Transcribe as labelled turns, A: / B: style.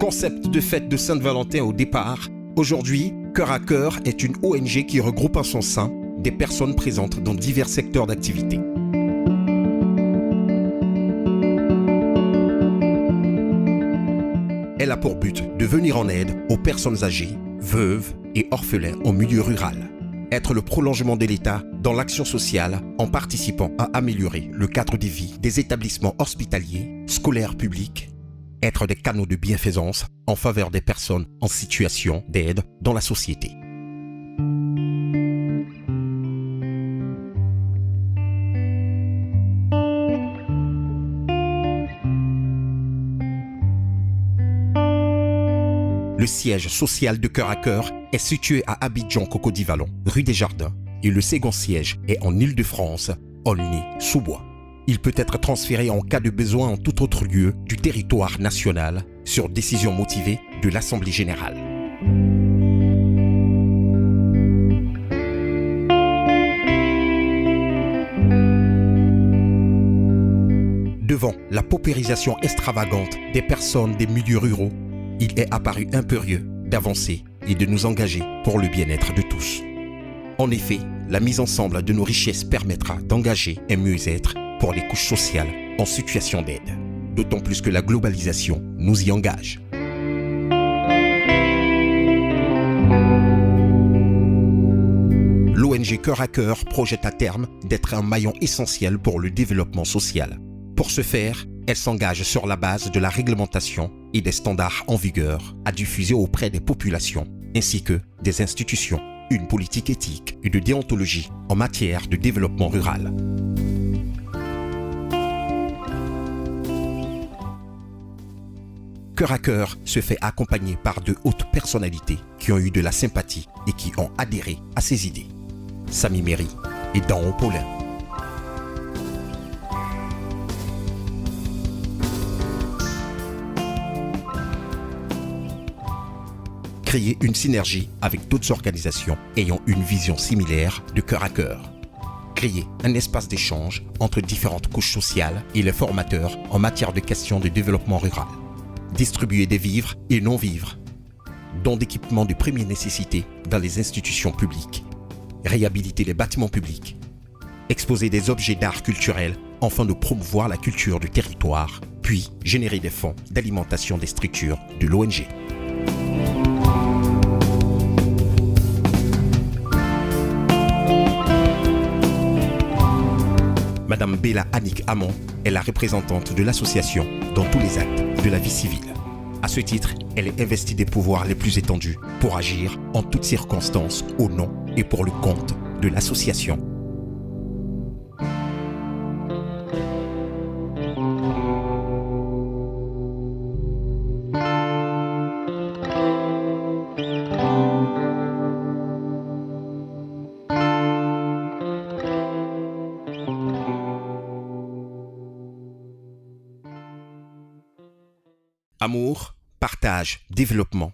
A: Concept de fête de Saint-Valentin au départ, aujourd'hui, Cœur à Cœur est une ONG qui regroupe en son sein des personnes présentes dans divers secteurs d'activité. Elle a pour but de venir en aide aux personnes âgées, veuves et orphelins en milieu rural. Être le prolongement de l'État dans l'action sociale en participant à améliorer le cadre de vie des établissements hospitaliers, scolaires publics, être des canaux de bienfaisance en faveur des personnes en situation d'aide dans la société. Le siège social de Cœur à Cœur est situé à Abidjan-Cocody-Vallon, rue des Jardins, et le second siège est en Île-de-France, Aulnay-sous-Bois. Il peut être transféré en cas de besoin en tout autre lieu du territoire national sur décision motivée de l'Assemblée générale. Devant la paupérisation extravagante des personnes des milieux ruraux, il est apparu impérieux d'avancer et de nous engager pour le bien-être de tous. En effet, la mise ensemble de nos richesses permettra d'engager un mieux-être pour les couches sociales en situation d'aide, d'autant plus que la globalisation nous y engage. L'ONG Cœur à Cœur projette à terme d'être un maillon essentiel pour le développement social. Pour ce faire, elle s'engage sur la base de la réglementation et des standards en vigueur à diffuser auprès des populations ainsi que des institutions une politique éthique et de déontologie en matière de développement rural. Cœur à Cœur se fait accompagner par de hautes personnalités qui ont eu de la sympathie et qui ont adhéré à ses idées. Samy Méry et Dan Paulin. Créer une synergie avec d'autres organisations ayant une vision similaire de Cœur à Cœur. Créer un espace d'échange entre différentes couches sociales et les formateurs en matière de questions de développement rural. Distribuer des vivres et non-vivres, dons d'équipements de première nécessité dans les institutions publiques. Réhabiliter les bâtiments publics. Exposer des objets d'art culturel afin de promouvoir la culture du territoire, puis générer des fonds d'alimentation des structures de l'ONG. Madame Bella Annick Hamon est la représentante de l'association dans tous les actes de la vie civile. À ce titre, elle est investie des pouvoirs les plus étendus pour agir en toutes circonstances au nom et pour le compte de l'association. Amour, partage, développement